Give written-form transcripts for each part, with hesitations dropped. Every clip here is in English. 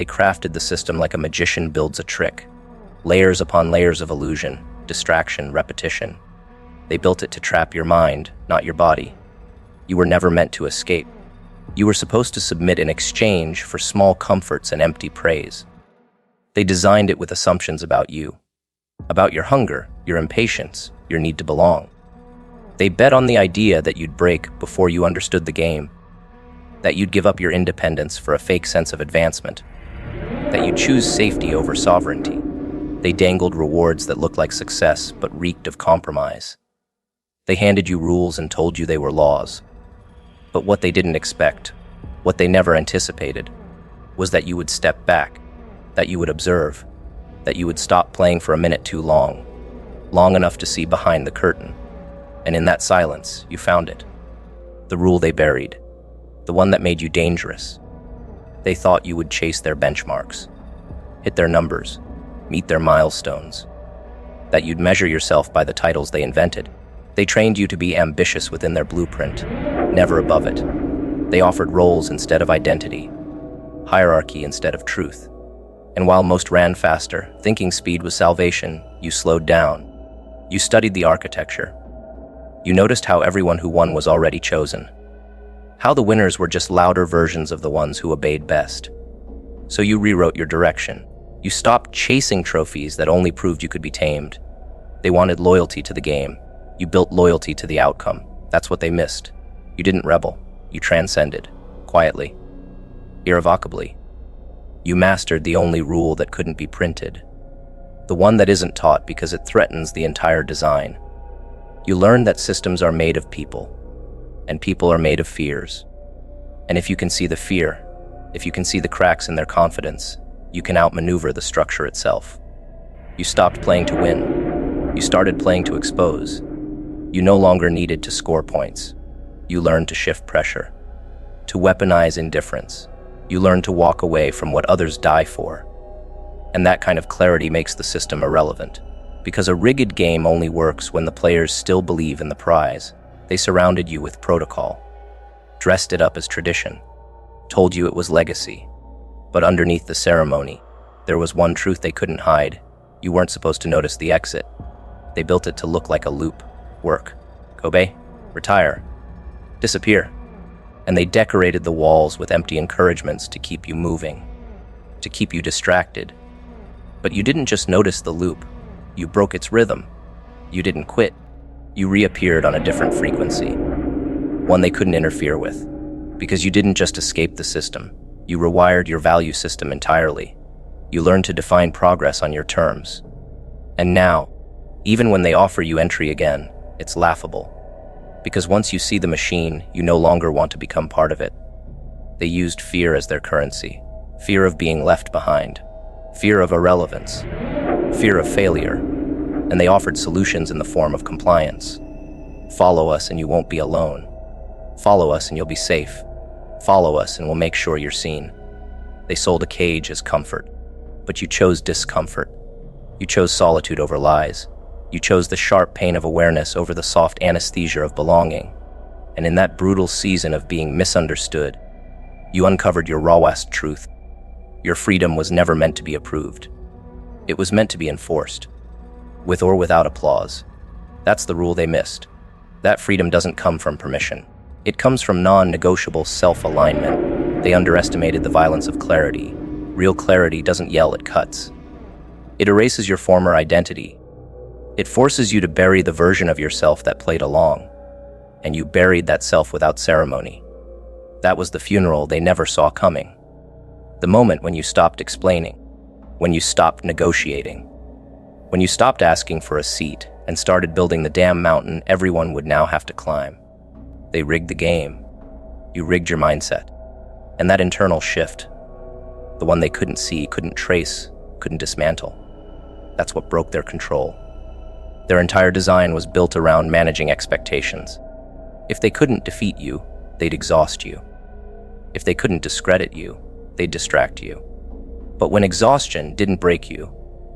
They crafted the system like a magician builds a trick. Layers upon layers of illusion, distraction, repetition. They built it to trap your mind, not your body. You were never meant to escape. You were supposed to submit in exchange for small comforts and empty praise. They designed it with assumptions about you, about your hunger, your impatience, your need to belong. They bet on the idea that you'd break before you understood the game, that you'd give up your independence for a fake sense of advancement, that you'd choose safety over sovereignty. They dangled rewards that looked like success but reeked of compromise. They handed you rules and told you they were laws. But what they didn't expect, what they never anticipated, was that you would step back, that you would observe, that you would stop playing for a minute too long, long enough to see behind the curtain. And in that silence, you found it. The rule they buried, the one that made you dangerous. They thought you would chase their benchmarks, hit their numbers, meet their milestones, that you'd measure yourself by the titles they invented. They trained you to be ambitious within their blueprint, never above it. They offered roles instead of identity, hierarchy instead of truth. And while most ran faster, thinking speed was salvation, you slowed down. You studied the architecture. You noticed how everyone who won was already chosen, how the winners were just louder versions of the ones who obeyed best. So you rewrote your direction. You stopped chasing trophies that only proved you could be tamed. They wanted loyalty to the game. You built loyalty to the outcome. That's what they missed. You didn't rebel. You transcended, quietly, irrevocably. You mastered the only rule that couldn't be printed, the one that isn't taught because it threatens the entire design. You learned that systems are made of people, and people are made of fears. And if you can see the fear, if you can see the cracks in their confidence, you can outmaneuver the structure itself. You stopped playing to win. You started playing to expose. You no longer needed to score points. You learned to shift pressure, to weaponize indifference. You learned to walk away from what others die for. And that kind of clarity makes the system irrelevant, because a rigged game only works when the players still believe in the prize. They surrounded you with protocol, dressed it up as tradition, told you it was legacy. But underneath the ceremony, there was one truth they couldn't hide. You weren't supposed to notice the exit. They built it to look like a loop. Work, obey, retire, disappear. And they decorated the walls with empty encouragements to keep you moving, to keep you distracted. But you didn't just notice the loop. You broke its rhythm. You didn't quit. You reappeared on a different frequency, one they couldn't interfere with, because you didn't just escape the system. You rewired your value system entirely. You learned to define progress on your terms. And now, even when they offer you entry again, it's laughable. Because once you see the machine, you no longer want to become part of it. They used fear as their currency. Fear of being left behind. Fear of irrelevance. Fear of failure. And they offered solutions in the form of compliance. Follow us and you won't be alone. Follow us and you'll be safe. Follow us and we'll make sure you're seen. They sold a cage as comfort. But you chose discomfort. You chose solitude over lies. You chose the sharp pain of awareness over the soft anesthesia of belonging. And in that brutal season of being misunderstood, you uncovered your rawest truth. Your freedom was never meant to be approved. It was meant to be enforced, with or without applause. That's the rule they missed. That freedom doesn't come from permission. It comes from non-negotiable self-alignment. They underestimated the violence of clarity. Real clarity doesn't yell, it cuts. It erases your former identity. It forces you to bury the version of yourself that played along, and you buried that self without ceremony. That was the funeral they never saw coming. The moment when you stopped explaining, when you stopped negotiating, when you stopped asking for a seat and started building the damn mountain everyone would now have to climb. They rigged the game. You rigged your mindset. And that internal shift, the one they couldn't see, couldn't trace, couldn't dismantle, that's what broke their control. Their entire design was built around managing expectations. If they couldn't defeat you, they'd exhaust you. If they couldn't discredit you, they'd distract you. But when exhaustion didn't break you,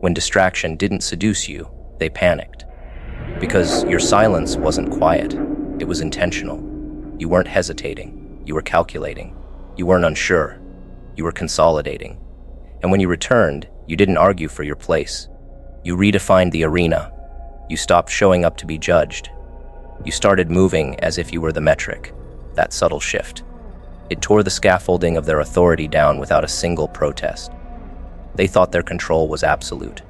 when distraction didn't seduce you, they panicked. Because your silence wasn't quiet, it was intentional. You weren't hesitating, you were calculating. You weren't unsure, you were consolidating. And when you returned, you didn't argue for your place. You redefined the arena. You stopped showing up to be judged. You started moving as if you were the metric. That subtle shift. It tore the scaffolding of their authority down without a single protest. They thought their control was absolute.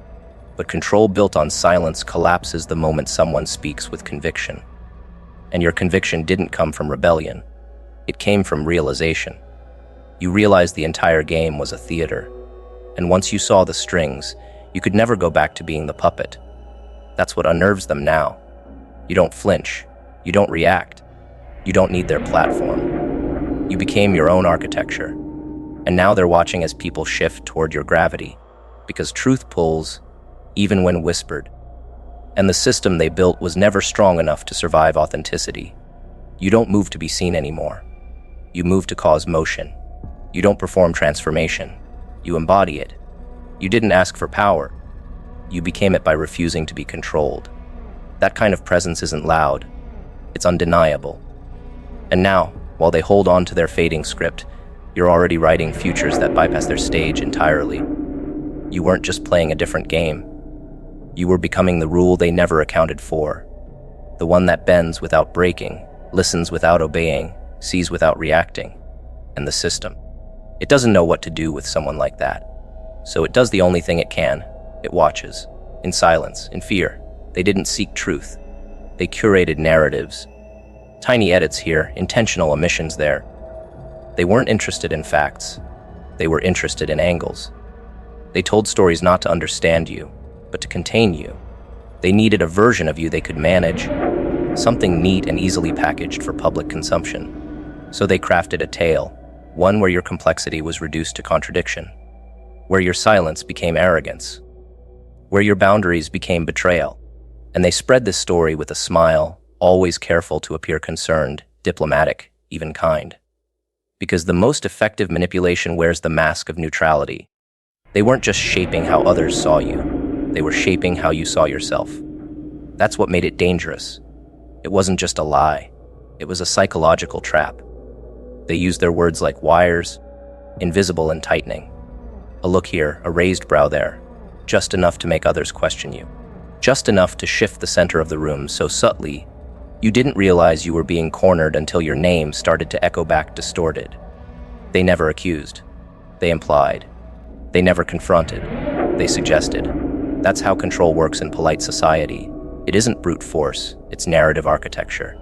But control built on silence collapses the moment someone speaks with conviction. And your conviction didn't come from rebellion. It came from realization. You realized the entire game was a theater. And once you saw the strings, you could never go back to being the puppet. That's what unnerves them now. You don't flinch. You don't react. You don't need their platform. You became your own architecture. And now they're watching as people shift toward your gravity, because truth pulls, even when whispered. And the system they built was never strong enough to survive authenticity. You don't move to be seen anymore. You move to cause motion. You don't perform transformation. You embody it. You didn't ask for power. You became it by refusing to be controlled. That kind of presence isn't loud. It's undeniable. And now, while they hold on to their fading script, you're already writing futures that bypass their stage entirely. You weren't just playing a different game. You were becoming the rule they never accounted for. The one that bends without breaking, listens without obeying, sees without reacting. And the system. It doesn't know what to do with someone like that. So it does the only thing it can. It watches. In silence, in fear. They didn't seek truth. They curated narratives. Tiny edits here, intentional omissions there. They weren't interested in facts. They were interested in angles. They told stories not to understand you, but to contain you. They needed a version of you they could manage, something neat and easily packaged for public consumption. So they crafted a tale, one where your complexity was reduced to contradiction, where your silence became arrogance, where your boundaries became betrayal. And they spread this story with a smile, always careful to appear concerned, diplomatic, even kind. Because the most effective manipulation wears the mask of neutrality. They weren't just shaping how others saw you. They were shaping how you saw yourself. That's what made it dangerous. It wasn't just a lie. It was a psychological trap. They used their words like wires, invisible and tightening. A look here, a raised brow there, just enough to make others question you. Just enough to shift the center of the room so subtly, you didn't realize you were being cornered until your name started to echo back distorted. They never accused. They implied. They never confronted. They suggested. That's how control works in polite society. It isn't brute force, it's narrative architecture.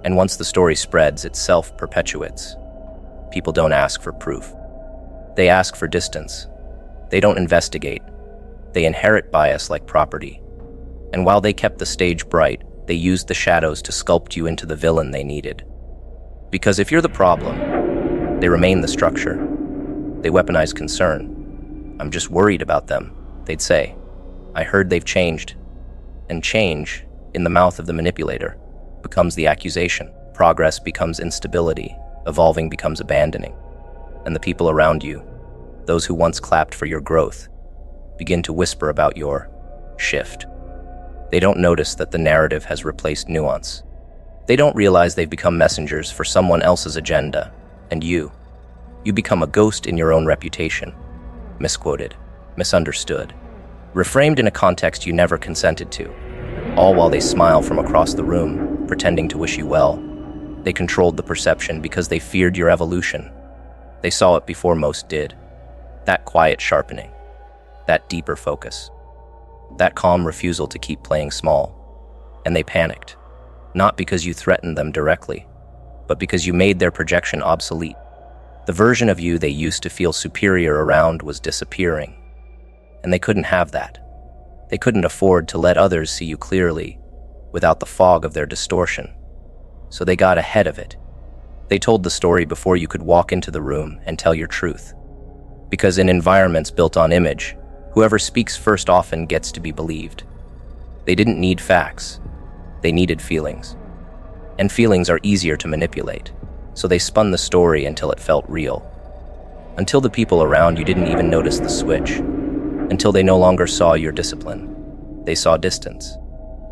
And once the story spreads, it self-perpetuates. People don't ask for proof. They ask for distance. They don't investigate. They inherit bias like property. And while they kept the stage bright, they used the shadows to sculpt you into the villain they needed. Because if you're the problem, they remain the structure. They weaponize concern. I'm just worried about them, they'd say. I heard they've changed. And change, in the mouth of the manipulator, becomes the accusation. Progress becomes instability. Evolving becomes abandoning. And the people around you, those who once clapped for your growth, begin to whisper about your shift. They don't notice that the narrative has replaced nuance. They don't realize they've become messengers for someone else's agenda. And you become a ghost in your own reputation. Misquoted, misunderstood, reframed in a context you never consented to, all while they smile from across the room, pretending to wish you well. They controlled the perception because they feared your evolution. They saw it before most did. That quiet sharpening, that deeper focus, that calm refusal to keep playing small. And they panicked, not because you threatened them directly, but because you made their projection obsolete. The version of you they used to feel superior around was disappearing. And they couldn't have that. They couldn't afford to let others see you clearly without the fog of their distortion. So they got ahead of it. They told the story before you could walk into the room and tell your truth. Because in environments built on image, whoever speaks first often gets to be believed. They didn't need facts. They needed feelings. And feelings are easier to manipulate. So they spun the story until it felt real. Until the people around you didn't even notice the switch. Until they no longer saw your discipline. They saw distance.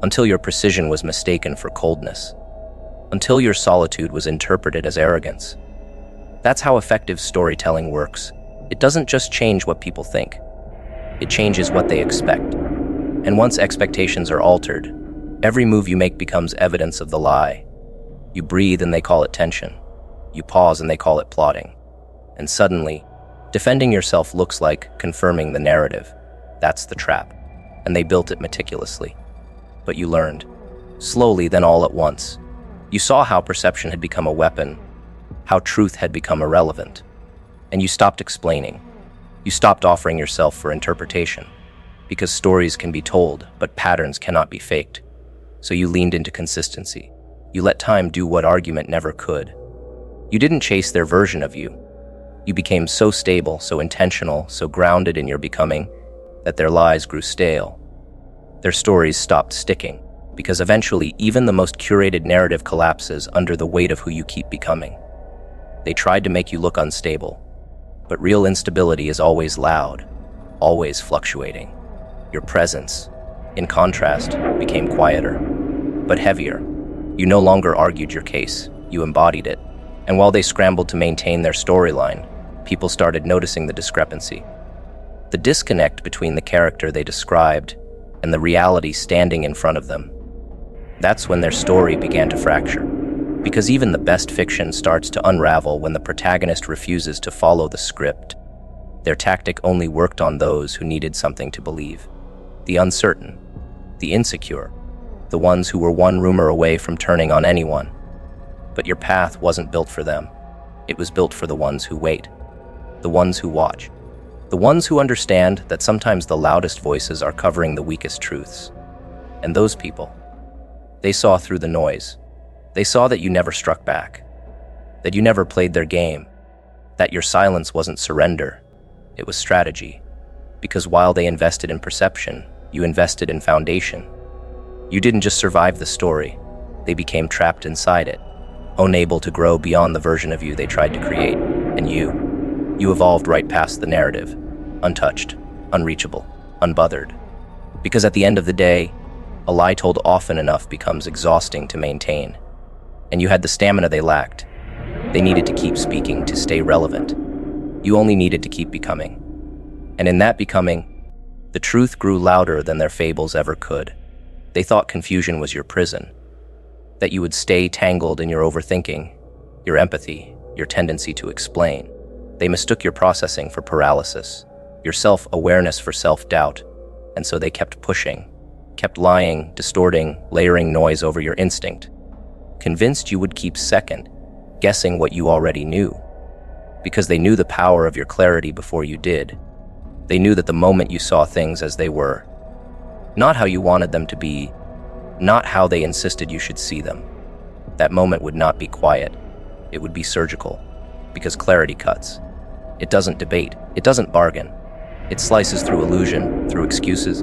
Until your precision was mistaken for coldness. Until your solitude was interpreted as arrogance. That's how effective storytelling works. It doesn't just change what people think. It changes what they expect. And once expectations are altered, every move you make becomes evidence of the lie. You breathe and they call it tension. You pause and they call it plotting. And suddenly, defending yourself looks like confirming the narrative. That's the trap. And they built it meticulously. But you learned. Slowly, then all at once. You saw how perception had become a weapon, how truth had become irrelevant. And you stopped explaining. You stopped offering yourself for interpretation. Because stories can be told, but patterns cannot be faked. So you leaned into consistency. You let time do what argument never could. You didn't chase their version of you. You became so stable, so intentional, so grounded in your becoming, that their lies grew stale. Their stories stopped sticking, because eventually even the most curated narrative collapses under the weight of who you keep becoming. They tried to make you look unstable, but real instability is always loud, always fluctuating. Your presence, in contrast, became quieter, but heavier. You no longer argued your case, you embodied it. And while they scrambled to maintain their storyline, people started noticing the discrepancy. The disconnect between the character they described and the reality standing in front of them. That's when their story began to fracture. Because even the best fiction starts to unravel when the protagonist refuses to follow the script. Their tactic only worked on those who needed something to believe. The uncertain, the insecure, the ones who were one rumor away from turning on anyone. But your path wasn't built for them. It was built for the ones who wait, the ones who watch, the ones who understand that sometimes the loudest voices are covering the weakest truths. And those people, they saw through the noise. They saw that you never struck back, that you never played their game, that your silence wasn't surrender, it was strategy. Because while they invested in perception, you invested in foundation. You didn't just survive the story, they became trapped inside it, unable to grow beyond the version of you they tried to create. And you evolved right past the narrative, untouched, unreachable, unbothered. Because at the end of the day, a lie told often enough becomes exhausting to maintain. And you had the stamina they lacked. They needed to keep speaking to stay relevant. You only needed to keep becoming. And in that becoming, the truth grew louder than their fables ever could. They thought confusion was your prison, that you would stay tangled in your overthinking, your empathy, your tendency to explain. They mistook your processing for paralysis, your self-awareness for self-doubt, and so they kept pushing, kept lying, distorting, layering noise over your instinct, convinced you would keep second, guessing what you already knew. Because they knew the power of your clarity before you did. They knew that the moment you saw things as they were, not how you wanted them to be, not how they insisted you should see them, that moment would not be quiet. It would be surgical, because clarity cuts. It doesn't debate. It doesn't bargain. It slices through illusion, through excuses,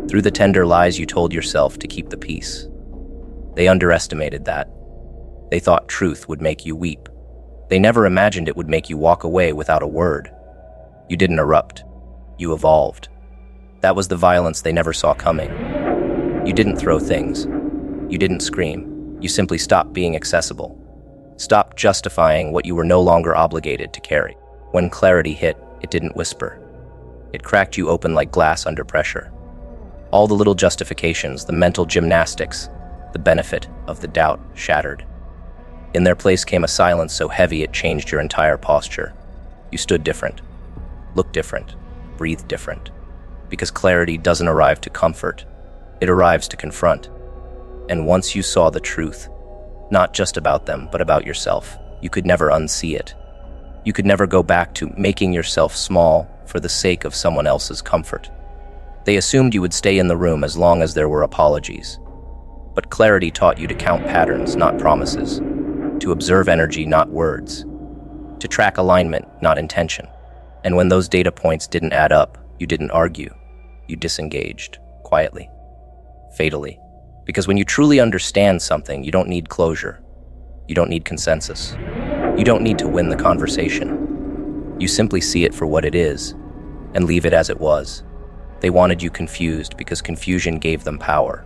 through the tender lies you told yourself to keep the peace. They underestimated that. They thought truth would make you weep. They never imagined it would make you walk away without a word. You didn't erupt. You evolved. That was the violence they never saw coming. You didn't throw things. You didn't scream. You simply stopped being accessible. Stopped justifying what you were no longer obligated to carry. When clarity hit, it didn't whisper. It cracked you open like glass under pressure. All the little justifications, the mental gymnastics, the benefit of the doubt shattered. In their place came a silence so heavy it changed your entire posture. You stood different, looked different, breathed different. Because clarity doesn't arrive to comfort, it arrives to confront. And once you saw the truth, not just about them, but about yourself, you could never unsee it. You could never go back to making yourself small for the sake of someone else's comfort. They assumed you would stay in the room as long as there were apologies. But clarity taught you to count patterns, not promises, to observe energy, not words, to track alignment, not intention. And when those data points didn't add up, you didn't argue. You disengaged, quietly, fatally. Because when you truly understand something, you don't need closure. You don't need consensus. You don't need to win the conversation. You simply see it for what it is and leave it as it was. They wanted you confused because confusion gave them power.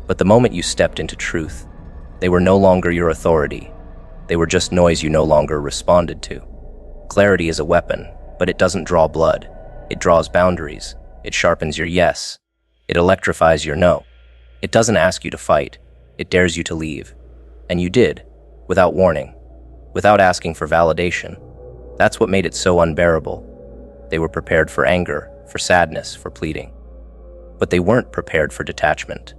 But the moment you stepped into truth, they were no longer your authority. They were just noise you no longer responded to. Clarity is a weapon, But it doesn't draw blood. It draws boundaries. It sharpens your yes. It electrifies your no. It doesn't ask you to fight. It dares you to leave. And you did, without warning, without asking for validation. That's what made it so unbearable. They were prepared for anger, for sadness, for pleading. But they weren't prepared for detachment.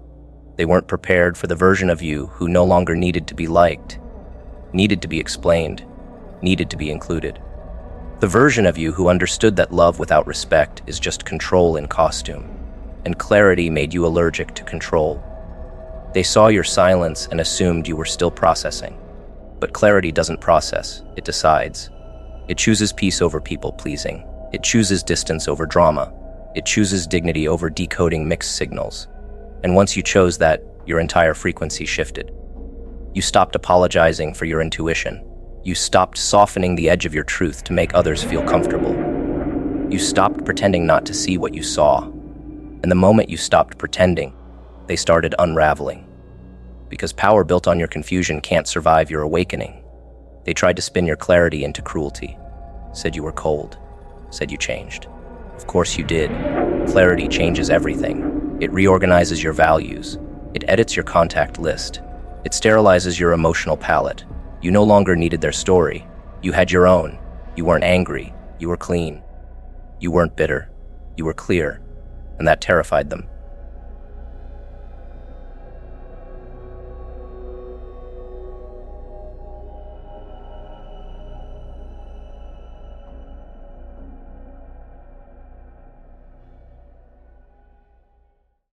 They weren't prepared for the version of you who no longer needed to be liked, needed to be explained, needed to be included. The version of you who understood that love without respect is just control in costume, and clarity made you allergic to control. They saw your silence and assumed you were still processing. But clarity doesn't process, it decides. It chooses peace over people-pleasing. It chooses distance over drama. It chooses dignity over decoding mixed signals. And once you chose that, your entire frequency shifted. You stopped apologizing for your intuition. You stopped softening the edge of your truth to make others feel comfortable. You stopped pretending not to see what you saw. And the moment you stopped pretending, they started unraveling. Because power built on your confusion can't survive your awakening. They tried to spin your clarity into cruelty. Said you were cold. Said you changed. Of course you did. Clarity changes everything. It reorganizes your values. It edits your contact list. It sterilizes your emotional palette. You no longer needed their story. You had your own. You weren't angry. You were clean. You weren't bitter. You were clear. And that terrified them.